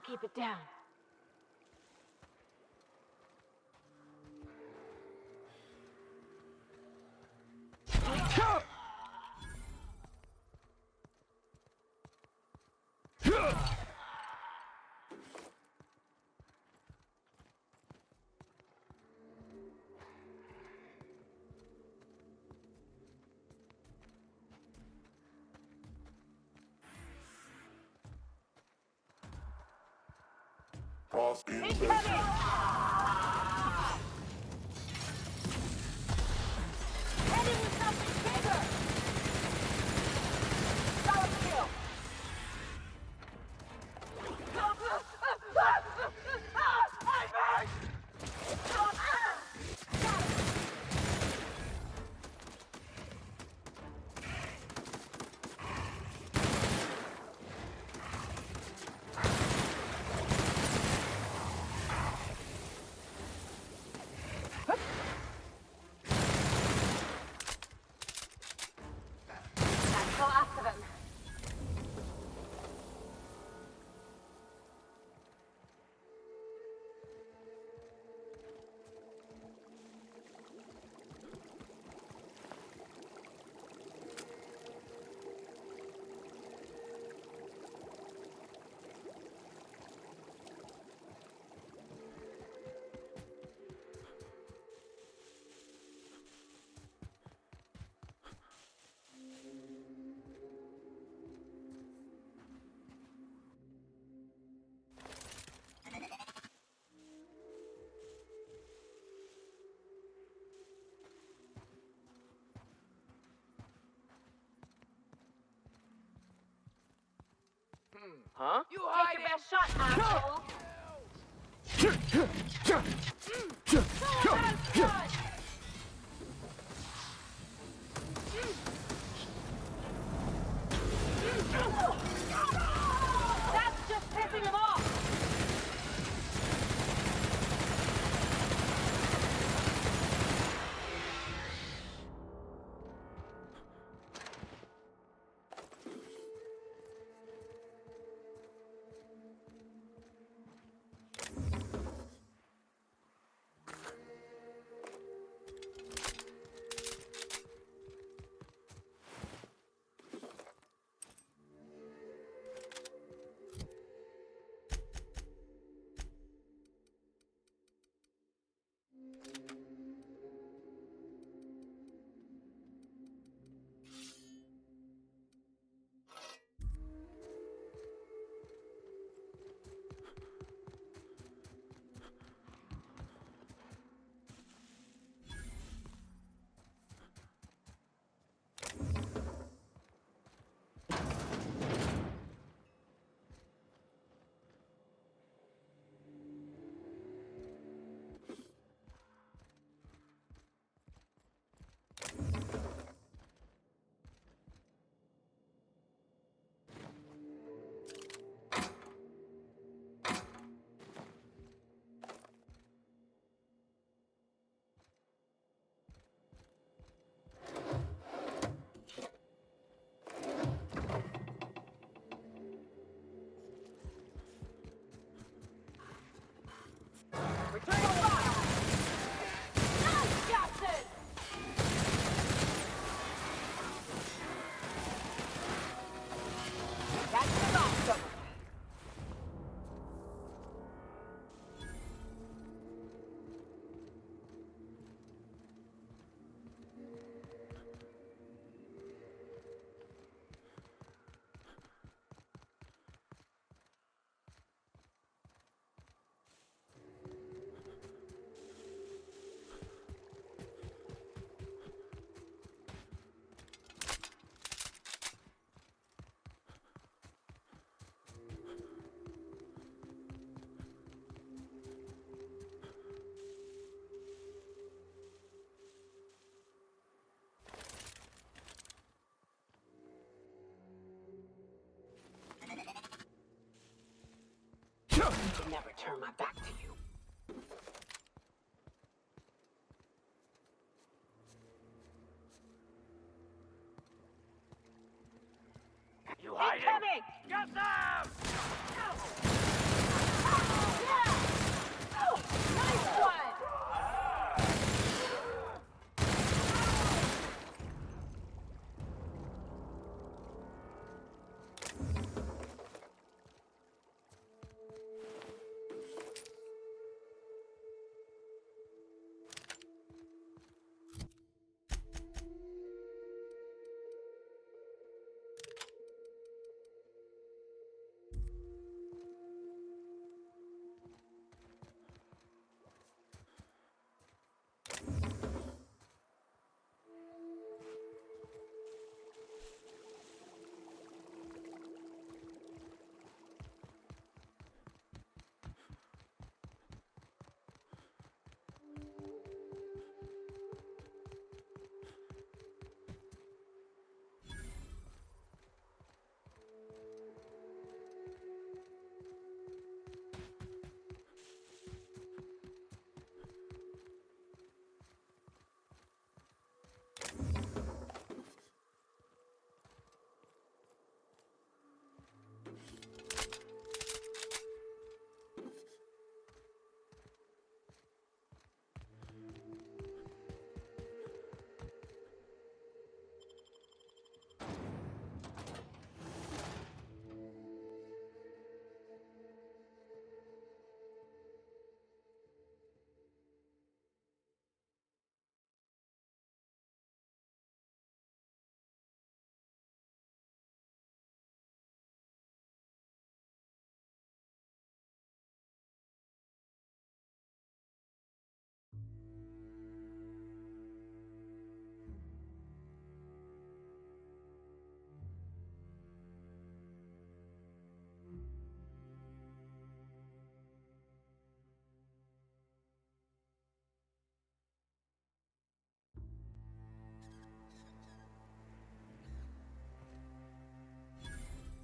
keep it down. Incoming! Heading with something bigger! Solid kill! Go after them. Huh? You take your best shot, asshole! That's just pissing him off! I can never turn my back to you. You hiding? Incoming! Get them!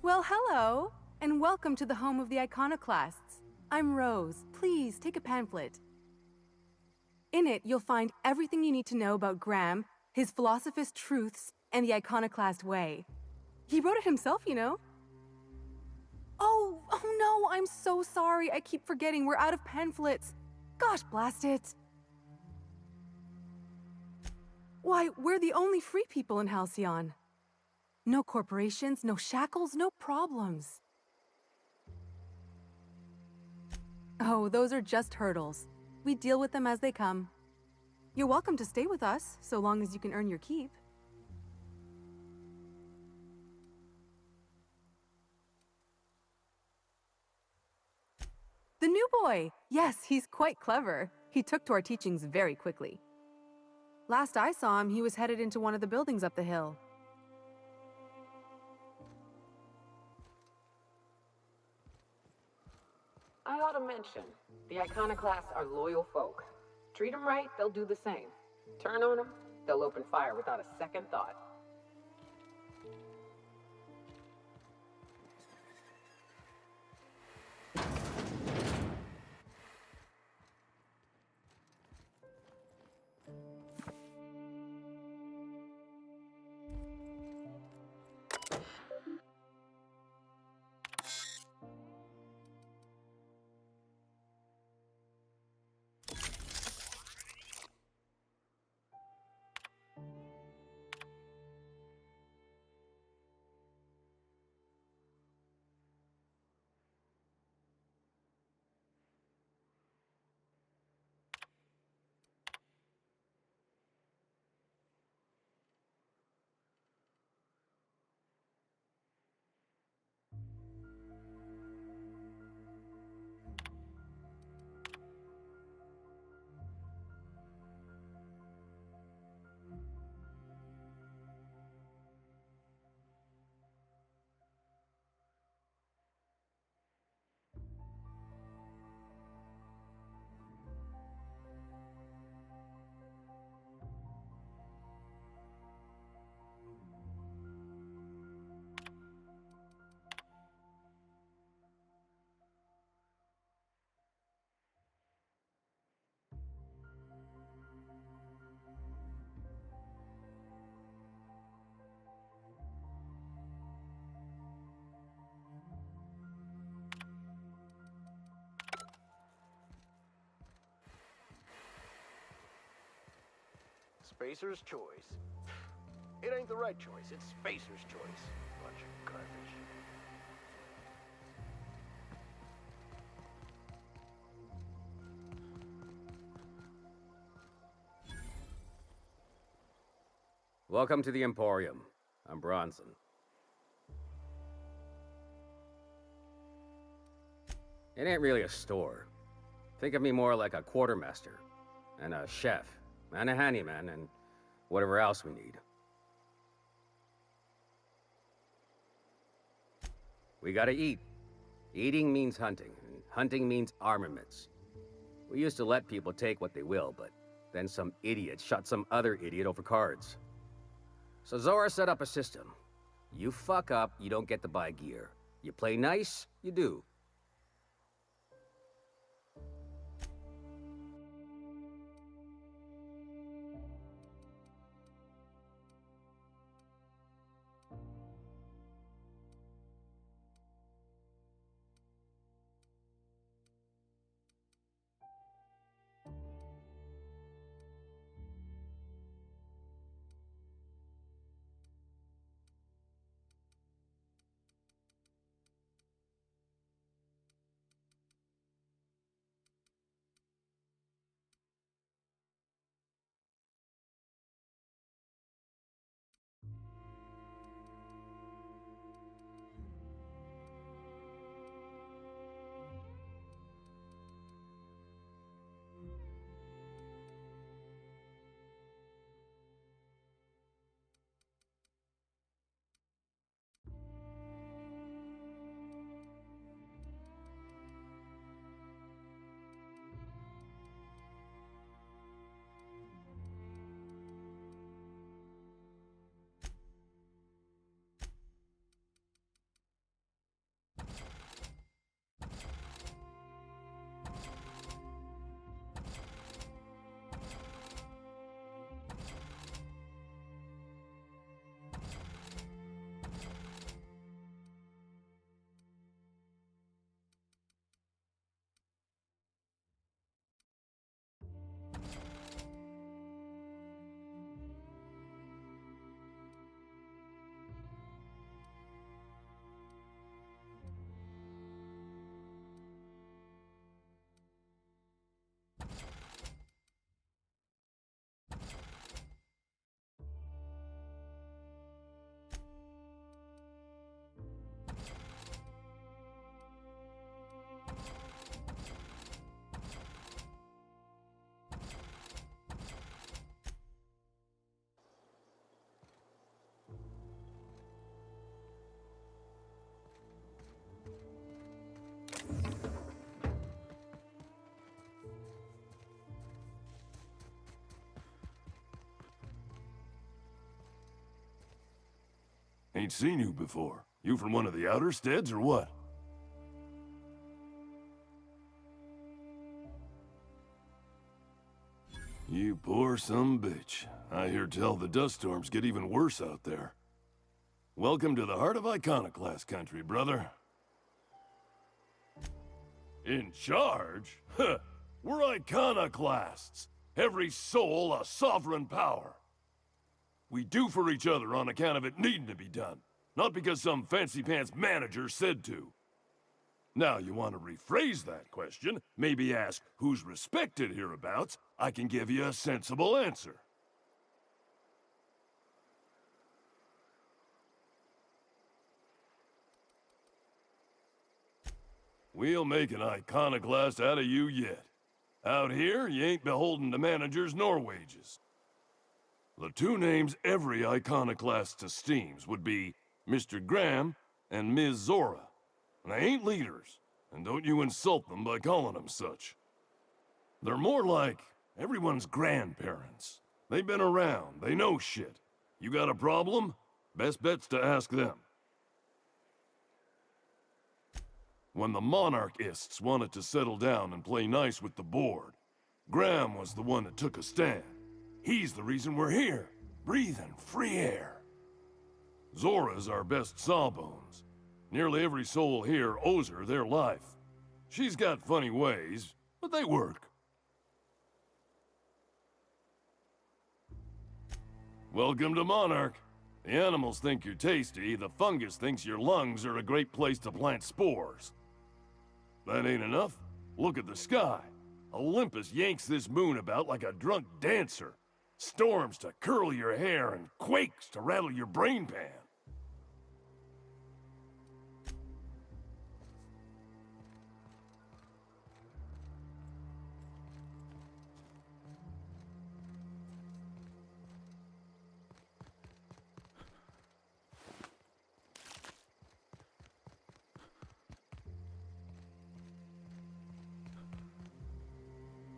Well, hello, and welcome to the home of the Iconoclasts. I'm Rose. Please, take a pamphlet. In it, you'll find everything you need to know about Graham, his philosophist truths, and the Iconoclast way. He wrote it himself, you know. Oh no, I'm so sorry. I keep forgetting we're out of pamphlets. Gosh, blast it. Why, we're the only free people in Halcyon. No corporations, no shackles, no problems. Oh, those are just hurdles. We deal with them as they come. You're welcome to stay with us, so long as you can earn your keep. The new boy! Yes, he's quite clever. He took to our teachings very quickly. Last I saw him, he was headed into one of the buildings up the hill. I ought to mention, the Iconoclasts are loyal folk. Treat them right, they'll do the same. Turn on them, they'll open fire without a second thought. Spacer's choice. It ain't the right choice, it's Spacer's choice. Bunch of garbage. Welcome to the Emporium. I'm Bronson. It ain't really a store. Think of me more like a quartermaster, and a chef, and a handyman, and whatever else we need. We gotta eat. Eating means hunting, and hunting means armaments. We used to let people take what they will, but then some idiot shot some other idiot over cards. So Zora set up a system. You fuck up, you don't get to buy gear. You play nice, you do. Ain't seen you before. You from one of the outer steads or what? You poor some bitch. I hear tell the dust storms get even worse out there. Welcome to the heart of Iconoclast country, brother. In charge? Huh! We're Iconoclasts. Every soul a sovereign power. We do for each other on account of it needing to be done, not because some fancy-pants manager said to. Now, you want to rephrase that question, maybe ask who's respected hereabouts, I can give you a sensible answer. We'll make an iconoclast out of you yet. Out here, you ain't beholden to managers nor wages. The two names every iconoclast esteems would be Mr. Graham and Ms. Zora. And they ain't leaders, and don't you insult them by calling them such. They're more like everyone's grandparents. They've been around, they know shit. You got a problem? Best bet's to ask them. When the monarchists wanted to settle down and play nice with the board, Graham was the one that took a stand. He's the reason we're here, breathing free air. Zora's our best sawbones. Nearly every soul here owes her their life. She's got funny ways, but they work. Welcome to Monarch. The animals think you're tasty, the fungus thinks your lungs are a great place to plant spores. That ain't enough. Look at the sky. Olympus yanks this moon about like a drunk dancer. Storms to curl your hair and quakes to rattle your brain pan.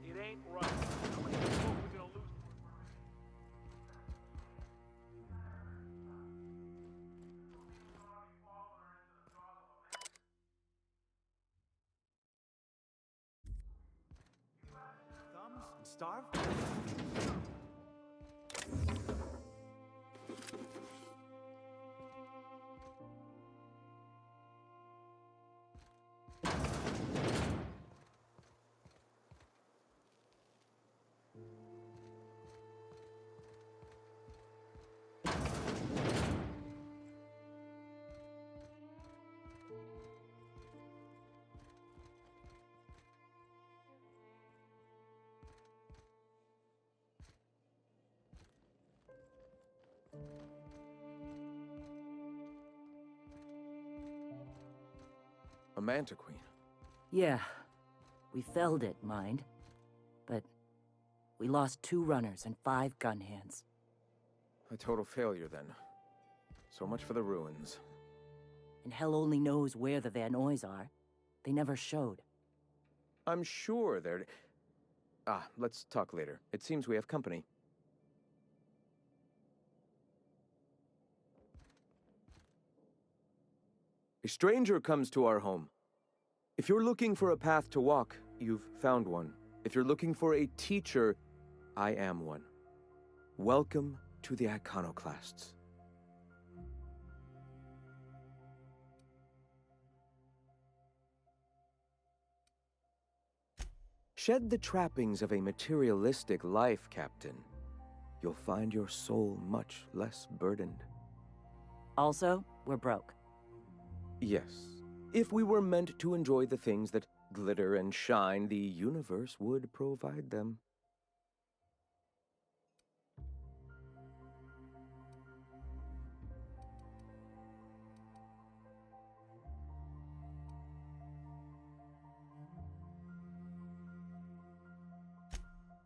It ain't right. How many people are we gonna lose? Thumbs and starve? A Manta Queen. Yeah, we felled it, mind. But we lost 2 runners and 5 gun hands. A total failure, then. So much for the ruins. And hell only knows where the Van Oys are. They never showed. I'm sure they're... let's talk later. It seems we have company. A stranger comes to our home. If you're looking for a path to walk, you've found one. If you're looking for a teacher, I am one. Welcome to the Iconoclasts. Shed the trappings of a materialistic life, Captain. You'll find your soul much less burdened. Also, we're broke. Yes. If we were meant to enjoy the things that glitter and shine, the universe would provide them.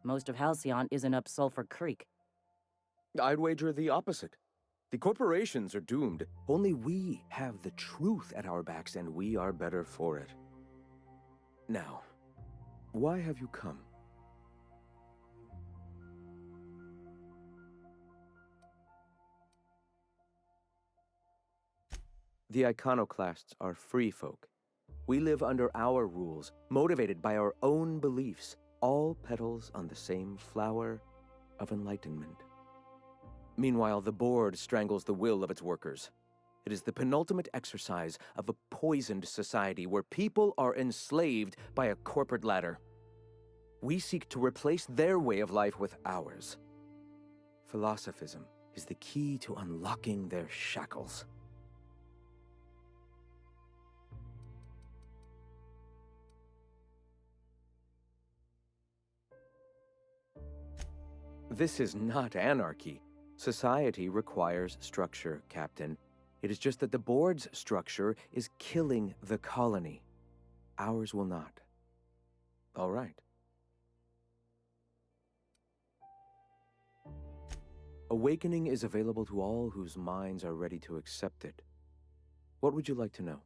Most of Halcyon isn't up Sulphur Creek. I'd wager the opposite. The corporations are doomed. Only we have the truth at our backs, and we are better for it. Now, why have you come? The Iconoclasts are free folk. We live under our rules, motivated by our own beliefs, all petals on the same flower of enlightenment. Meanwhile, the board strangles the will of its workers. It is the penultimate exercise of a poisoned society where people are enslaved by a corporate ladder. We seek to replace their way of life with ours. Philosophism is the key to unlocking their shackles. This is not anarchy. Society requires structure, Captain. It is just that the board's structure is killing the colony. Ours will not. All right. Awakening is available to all whose minds are ready to accept it. What would you like to know?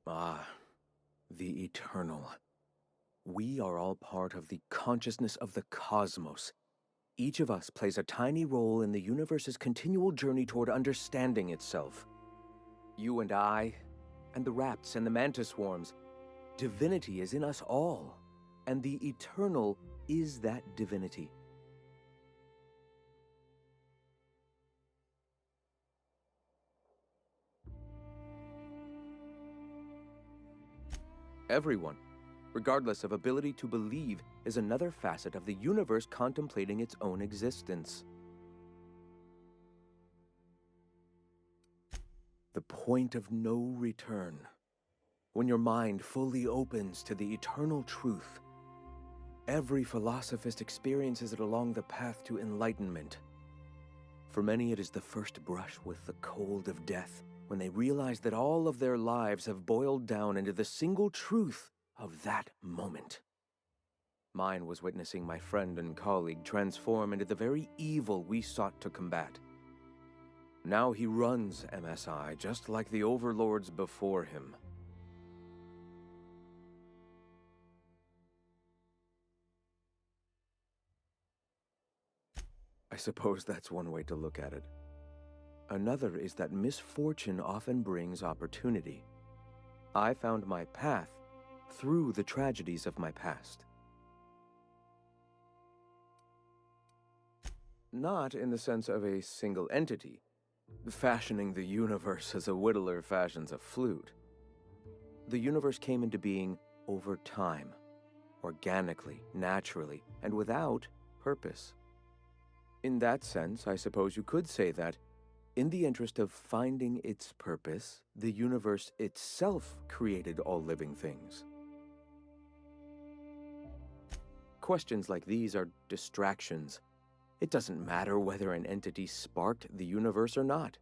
Ah, the eternal. We are all part of the consciousness of the cosmos. Each of us plays a tiny role in the universe's continual journey toward understanding itself. You and I, and the rats and the mantis swarms. Divinity is in us all, and the eternal is that divinity. Everyone, regardless of ability to believe, is another facet of the universe contemplating its own existence. The point of no return. When your mind fully opens to the eternal truth, every philosophist experiences it along the path to enlightenment. For many, it is the first brush with the cold of death, when they realize that all of their lives have boiled down into the single truth of that moment. Mine was witnessing my friend and colleague transform into the very evil we sought to combat. Now he runs MSI just like the overlords before him. I suppose that's one way to look at it. Another is that misfortune often brings opportunity. I found my path through the tragedies of my past. Not in the sense of a single entity, fashioning the universe as a whittler fashions a flute. The universe came into being over time, organically, naturally, and without purpose. In that sense, I suppose you could say that, in the interest of finding its purpose, the universe itself created all living things. Questions like these are distractions. It doesn't matter whether an entity sparked the universe or not.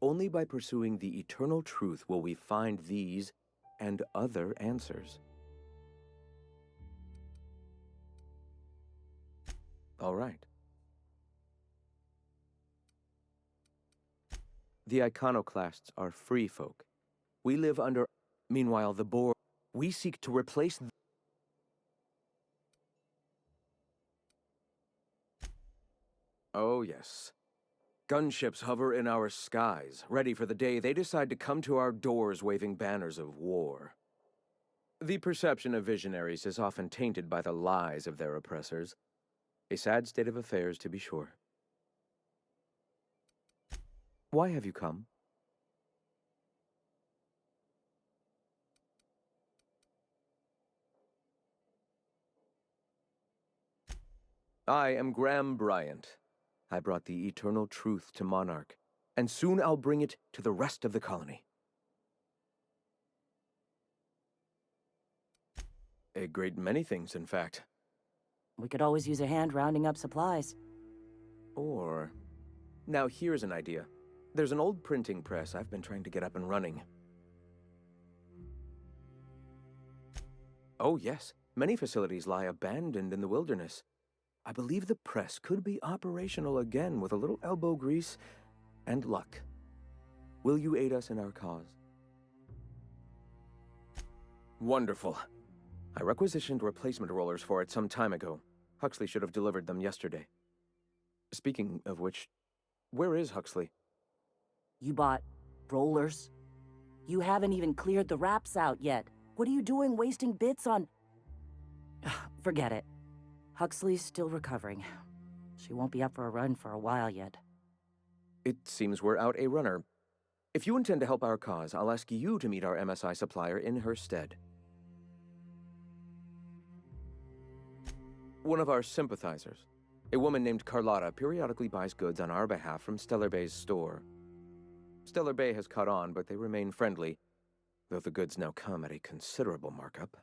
Only by pursuing the eternal truth will we find these and other answers. All right. The Iconoclasts are free folk. We live under... Meanwhile, the board... We seek to replace... Oh, yes. Gunships hover in our skies, ready for the day they decide to come to our doors waving banners of war. The perception of visionaries is often tainted by the lies of their oppressors. A sad state of affairs, to be sure. Why have you come? I am Graham Bryant. I brought the eternal truth to Monarch, and soon I'll bring it to the rest of the colony. A great many things, in fact. We could always use a hand rounding up supplies. Or... Now here's an idea. There's an old printing press I've been trying to get up and running. Oh yes, many facilities lie abandoned in the wilderness. I believe the press could be operational again with a little elbow grease and luck. Will you aid us in our cause? Wonderful. I requisitioned replacement rollers for it some time ago. Huxley should have delivered them yesterday. Speaking of which, where is Huxley? You bought rollers? You haven't even cleared the wraps out yet. What are you doing wasting bits on... Forget it. Huxley's still recovering. She won't be up for a run for a while yet. It seems we're out a runner. If you intend to help our cause, I'll ask you to meet our MSI supplier in her stead. One of our sympathizers, a woman named Carlotta, periodically buys goods on our behalf from Stellar Bay's store. Stellar Bay has caught on, but they remain friendly, though the goods now come at a considerable markup.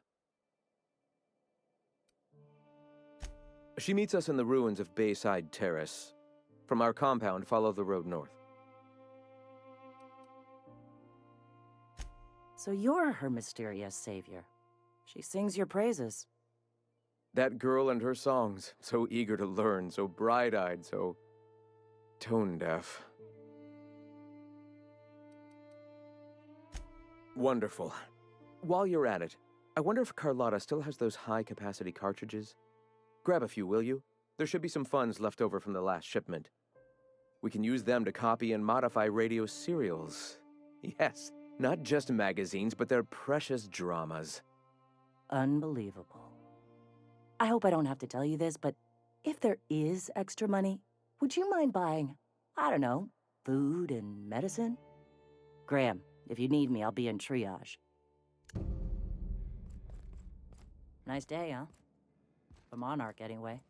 She meets us in the ruins of Bayside Terrace. From our compound, follow the road north. So you're her mysterious savior. She sings your praises. That girl and her songs, so eager to learn, so bright-eyed, so tone-deaf. Wonderful. While you're at it, I wonder if Carlotta still has those high-capacity cartridges? Grab a few, will you? There should be some funds left over from the last shipment. We can use them to copy and modify radio serials. Yes, not just magazines, but their precious dramas. Unbelievable. I hope I don't have to tell you this, but if there is extra money, would you mind buying, I don't know, food and medicine? Graham, if you need me, I'll be in triage. Nice day, huh? For Monarch, anyway.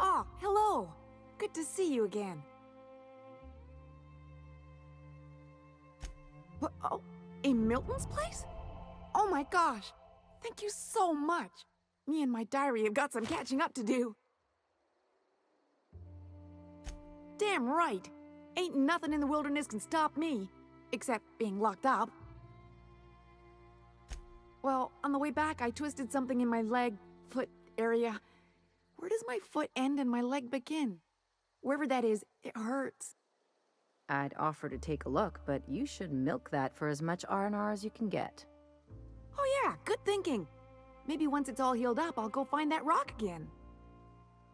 Ah, hello! Good to see you again. Milton's place? Oh my gosh! Thank you so much! Me and my diary have got some catching up to do. Damn right! Ain't nothing in the wilderness can stop me, except being locked up. Well, on the way back, I twisted something in my leg, foot area. Where does my foot end and my leg begin? Wherever that is, it hurts. I'd offer to take a look, but you should milk that for as much R&R as you can get. Oh yeah, good thinking. Maybe once it's all healed up, I'll go find that rock again.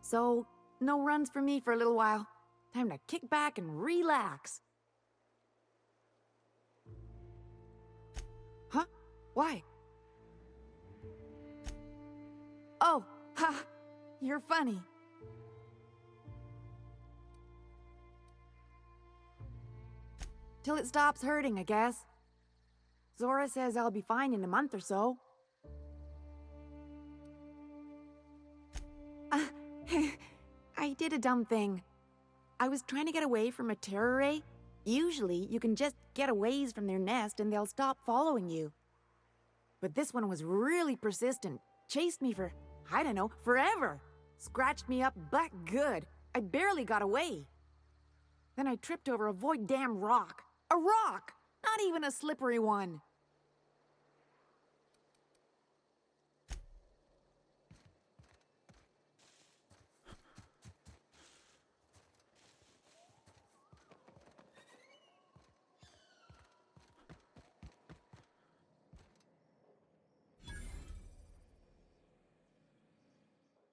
So, no runs for me for a little while. Time to kick back and relax. Huh? Why? Oh, ha! You're funny. Till it stops hurting, I guess. Zora says I'll be fine in a month or so. I did a dumb thing. I was trying to get away from a terror ray. Usually, you can just get a ways from their nest and they'll stop following you. But this one was really persistent. Chased me for, I don't know, forever. Scratched me up back good. I barely got away. Then I tripped over a void damn rock. A rock! Not even a slippery one.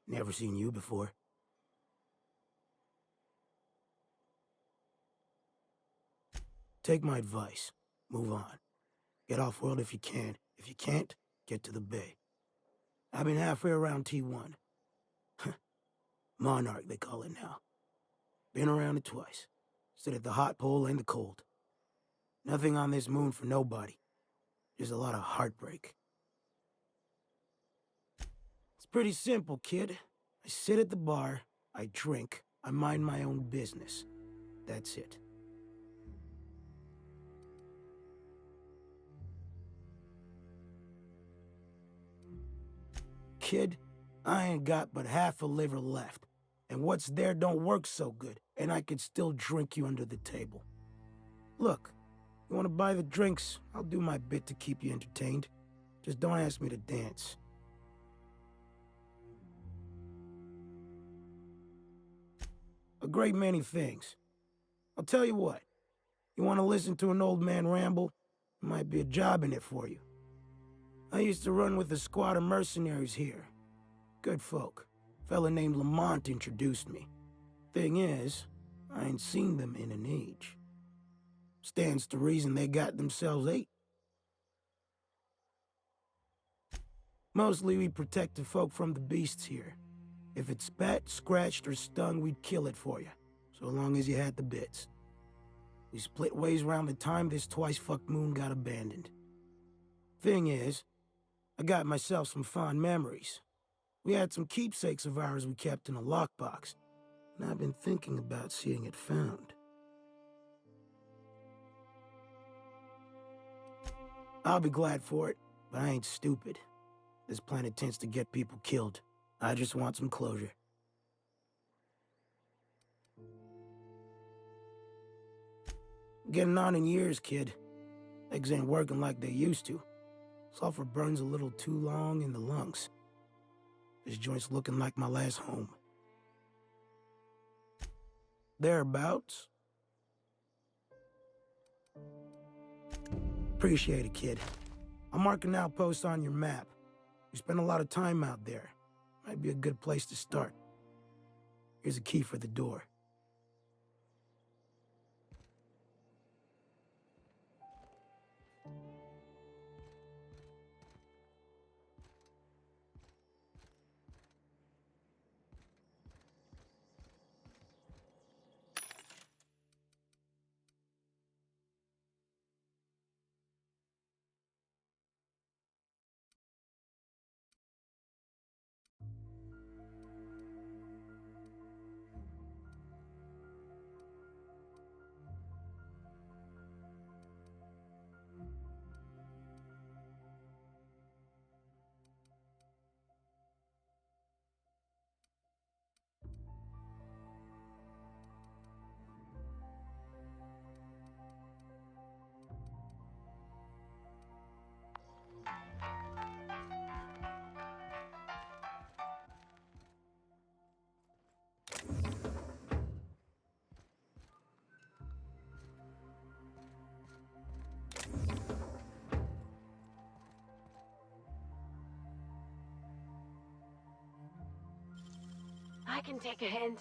Never seen you before. Take my advice. Move on. Get off-world if you can. If you can't, get to the bay. I've been halfway around T1. Monarch, they call it now. Been around it twice. Stood at the hot pole and the cold. Nothing on this moon for nobody. Just a lot of heartbreak. It's pretty simple, kid. I sit at the bar, I drink, I mind my own business. That's it. Kid, I ain't got but half a liver left. And what's there don't work so good, and I could still drink you under the table. Look, you want to buy the drinks, I'll do my bit to keep you entertained. Just don't ask me to dance. A great many things. I'll tell you what, you want to listen to an old man ramble? There might be a job in it for you. I used to run with a squad of mercenaries here. Good folk. Fella named Lamont introduced me. Thing is, I ain't seen them in an age. Stands to reason they got themselves ate. Mostly we protected folk from the beasts here. If it spat, scratched, or stung, we'd kill it for you, so long as you had the bits. We split ways around the time this twice-fucked moon got abandoned. Thing is, I got myself some fond memories. We had some keepsakes of ours we kept in a lockbox, and I've been thinking about seeing it found. I'll be glad for it, but I ain't stupid. This planet tends to get people killed. I just want some closure. Getting on in years, kid. Legs ain't working like they used to. Sulfur burns a little too long in the lungs. This joint's looking like my last home. Thereabouts. Appreciate it, kid. I'll mark an outpost on your map. You spend a lot of time out there. Might be a good place to start. Here's a key for the door. can take a hint.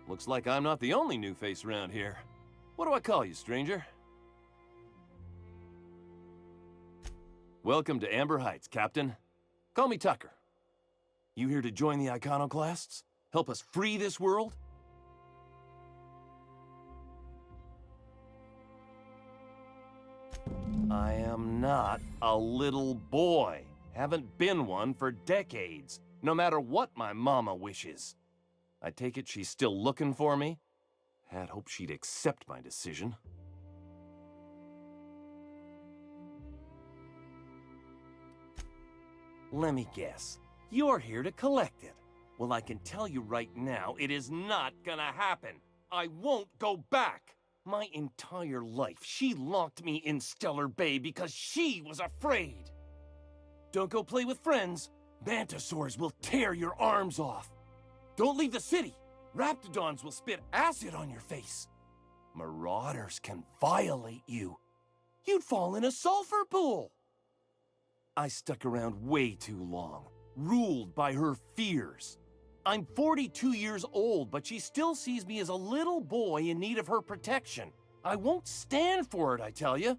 Looks like I'm not the only new face around here. What do I call you, stranger? Welcome to Amber Heights, Captain. Call me Tucker. You here to join the Iconoclasts? Help us free this world? I am not a little boy. Haven't been one for decades, no matter what my mama wishes. I take it she's still looking for me? Had hoped she'd accept my decision. Let me guess. You're here to collect it. Well, I can tell you right now, it is not gonna happen. I won't go back. My entire life, she locked me in Stellar Bay because she was afraid. Don't go play with friends. Mantisaurs will tear your arms off. Don't leave the city. Raptidons will spit acid on your face. Marauders can violate you. You'd fall in a sulfur pool. I stuck around way too long, ruled by her fears. I'm 42 years old, but she still sees me as a little boy in need of her protection. I won't stand for it, I tell you.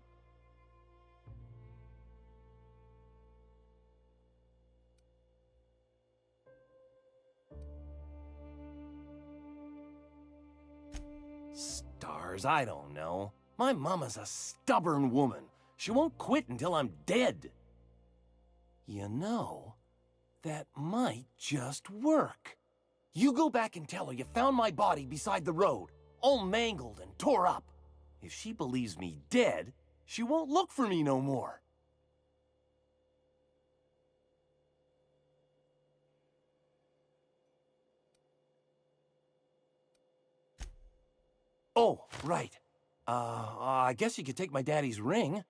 Stars, I don't know. My mama's a stubborn woman. She won't quit until I'm dead. You know, that might just work. You go back and tell her you found my body beside the road, all mangled and tore up. If she believes me dead, she won't look for me no more. Oh, right. I guess you could take my daddy's ring.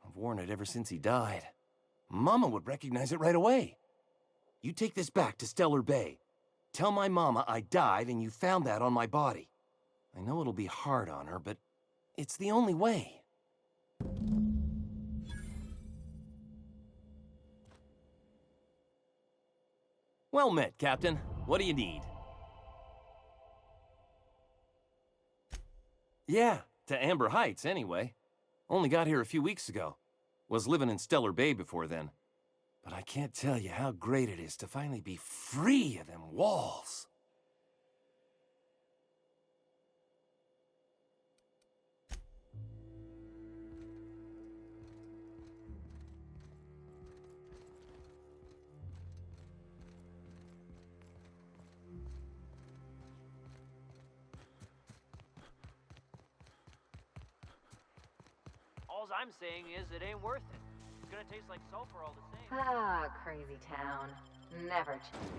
I've worn it ever since he died. Mama would recognize it right away. You take this back to Stellar Bay. Tell my mama I died and you found that on my body. I know it'll be hard on her, but it's the only way. Well met, Captain. What do you need? Yeah, to Amber Heights, anyway. Only got here a few weeks ago. Was living in Stellar Bay before then. But I can't tell you how great it is to finally be free of them walls. All I'm saying is it ain't worth it. It's gonna taste like sulfur all the same. Ah, crazy town. Never change.